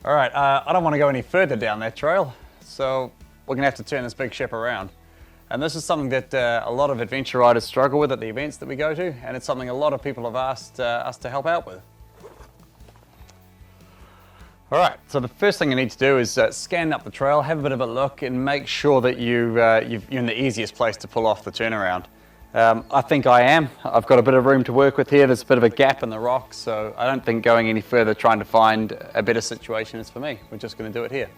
All right, I don't want to go any further down that trail, so we're going to have to turn this big ship around. And this is something that a lot of adventure riders struggle with at the events that we go to, and it's something a lot of people have asked us to help out with. All right, so the first thing you need to do is scan up the trail, have a bit of a look, and make sure that you're in the easiest place to pull off the turnaround. I think I am. I've got a bit of room to work with here. There's a bit of a gap in the rocks, so I don't think going any further trying to find a better situation is for me. We're just going to do it here.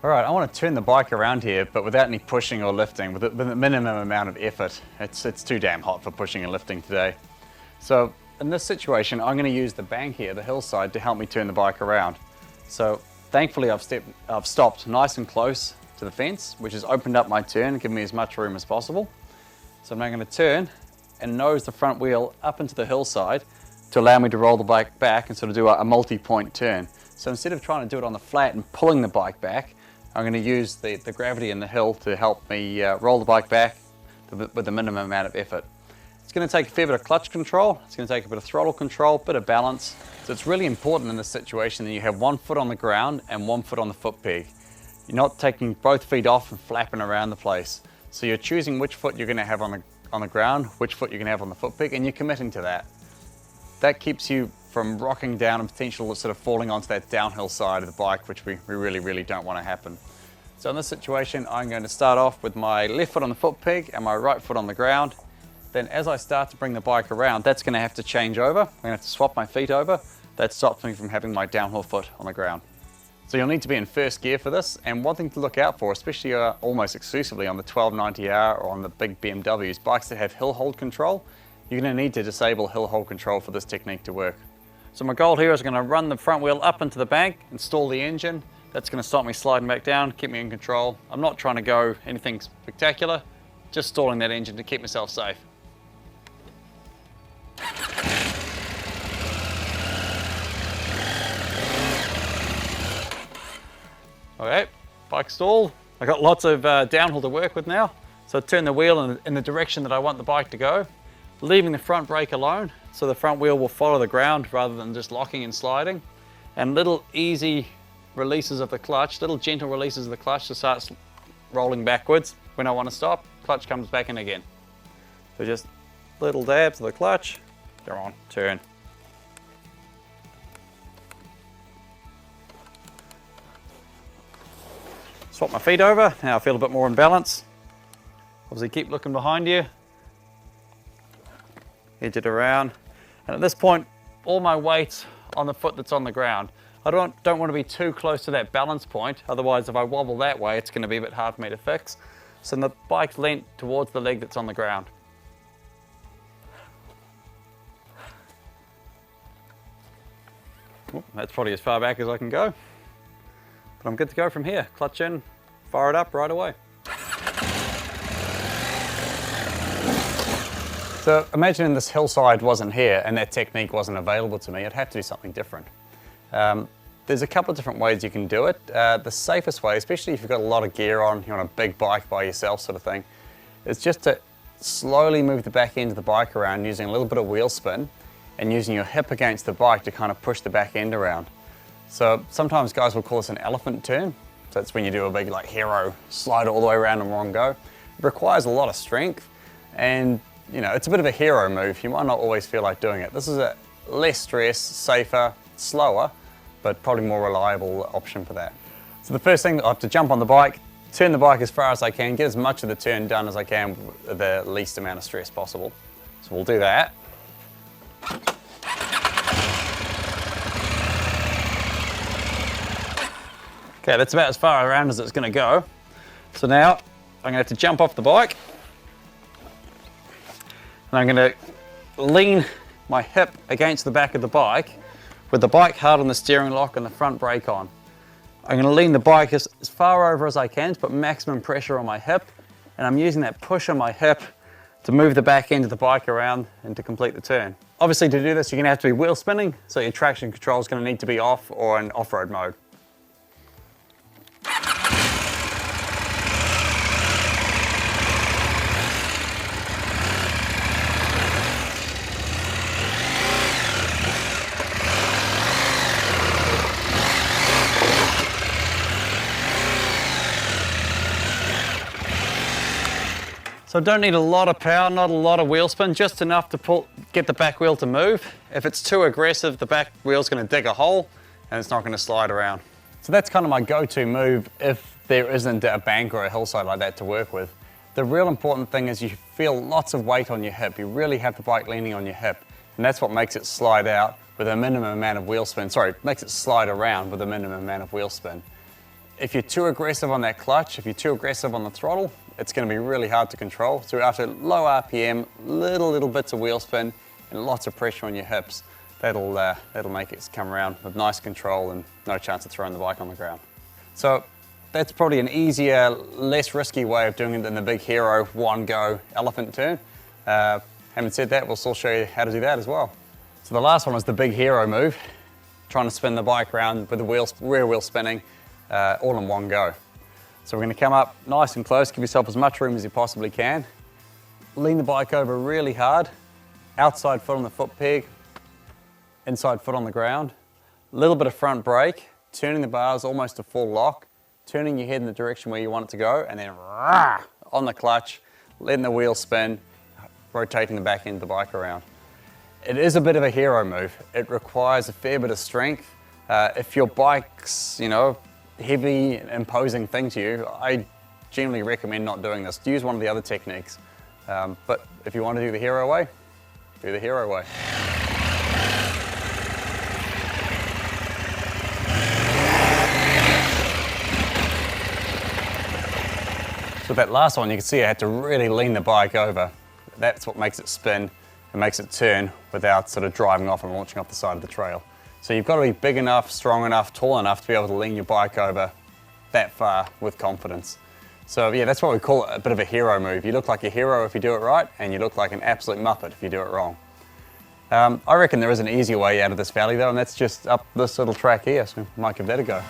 All right, I want to turn the bike around here, but without any pushing or lifting, with the minimum amount of effort. It's too damn hot for pushing and lifting today. So in this situation, I'm going to use the bank here, the hillside, to help me turn the bike around. So thankfully I've stopped nice and close to the fence, which has opened up my turn, giving me as much room as possible. So I'm now going to turn and nose the front wheel up into the hillside to allow me to roll the bike back and sort of do a multi-point turn. So instead of trying to do it on the flat and pulling the bike back, I'm going to use the gravity in the hill to help me roll the bike back with the minimum amount of effort. It's going to take a fair bit of clutch control, it's going to take a bit of throttle control, a bit of balance. So it's really important in this situation that you have 1 foot on the ground and 1 foot on the foot peg. You're not taking both feet off and flapping around the place. So you're choosing which foot you're going to have on the ground, which foot you're going to have on the foot peg, and you're committing to that. That keeps you from rocking down and potentially sort of falling onto that downhill side of the bike, which we really don't want to happen. So in this situation, I'm going to start off with my left foot on the foot peg and my right foot on the ground. Then as I start to bring the bike around, that's going to have to change over. I'm going to have to swap my feet over. That stops me from having my downhill foot on the ground. So you'll need to be in first gear for this, and one thing to look out for, especially almost exclusively on the 1290R or on the big BMWs, bikes that have hill hold control, you're going to need to disable hill hold control for this technique to work. So my goal here is I'm going to run the front wheel up into the bank, install the engine. That's going to stop me sliding back down, keep me in control. I'm not trying to go anything spectacular, just stalling that engine to keep myself safe. Okay, bike stalled. I've got lots of downhill to work with now. So I turn the wheel in the direction that I want the bike to go, leaving the front brake alone, so the front wheel will follow the ground rather than just locking and sliding. And little easy releases of the clutch, little gentle releases of the clutch to start rolling backwards. When I want to stop, clutch comes back in again. So just little dabs of the clutch, go on, turn. Swap my feet over, now I feel a bit more in balance. Obviously keep looking behind you. Edge it around. And at this point, all my weight's on the foot that's on the ground. I don't want to be too close to that balance point, otherwise if I wobble that way, it's going to be a bit hard for me to fix. So the bike's leant towards the leg that's on the ground. Ooh, that's probably as far back as I can go. But I'm good to go from here. Clutch in, fire it up right away. So imagine this hillside wasn't here and that technique wasn't available to me. I'd have to do something different. There's a couple of different ways you can do it. The safest way, especially if you've got a lot of gear on, you're on a big bike by yourself sort of thing, is just to slowly move the back end of the bike around using a little bit of wheel spin and using your hip against the bike to kind of push the back end around. So sometimes guys will call this an elephant turn. So that's when you do a big like hero slide all the way around in one go. It requires a lot of strength and you know, it's a bit of a hero move. You might not always feel like doing it. This is a less stress, safer, slower, but probably more reliable option for that. So the first thing, I have to jump on the bike, turn the bike as far as I can, get as much of the turn done as I can with the least amount of stress possible. So we'll do that. Okay, that's about as far around as it's going to go. So now I'm going to have to jump off the bike. And I'm going to lean my hip against the back of the bike with the bike hard on the steering lock and the front brake on. I'm going to lean the bike as far over as I can to put maximum pressure on my hip, and I'm using that push on my hip to move the back end of the bike around and to complete the turn. Obviously to do this you're going to have to be wheel spinning, so your traction control is going to need to be off or in off-road mode. So don't need a lot of power, not a lot of wheel spin, just enough to get the back wheel to move. If it's too aggressive, the back wheel's gonna dig a hole and it's not gonna slide around. So that's kind of my go-to move if there isn't a bank or a hillside like that to work with. The real important thing is you feel lots of weight on your hip. You really have the bike leaning on your hip, and that's what makes it slide out with a minimum amount of wheel spin. Sorry, makes it slide around with a minimum amount of wheel spin. If you're too aggressive on that clutch, if you're too aggressive on the throttle, it's going to be really hard to control. So after low RPM, little bits of wheel spin and lots of pressure on your hips, that'll make it come around with nice control and no chance of throwing the bike on the ground. So that's probably an easier, less risky way of doing it than the big hero one go elephant turn. Having said that, we'll still show you how to do that as well. So the last one is the big hero move, trying to spin the bike around with the rear wheel spinning all in one go. So we're going to come up nice and close, give yourself as much room as you possibly can. Lean the bike over really hard, outside foot on the foot peg, inside foot on the ground. A little bit of front brake, turning the bars almost to full lock, turning your head in the direction where you want it to go, and then on the clutch, letting the wheel spin, rotating the back end of the bike around. It is a bit of a hero move. It requires a fair bit of strength. If your bike's, heavy and imposing thing to you, I generally recommend not doing this. Use one of the other techniques. But if you want to do the hero way, do the hero way. So that last one, you can see I had to really lean the bike over. That's what makes it spin and makes it turn without sort of driving off and launching off the side of the trail. So you've got to be big enough, strong enough, tall enough to be able to lean your bike over that far with confidence. So yeah, that's what we call a bit of a hero move. You look like a hero if you do it right, and you look like an absolute muppet if you do it wrong. I reckon there is an easier way out of this valley though, and that's just up this little track here, so we might give that a go.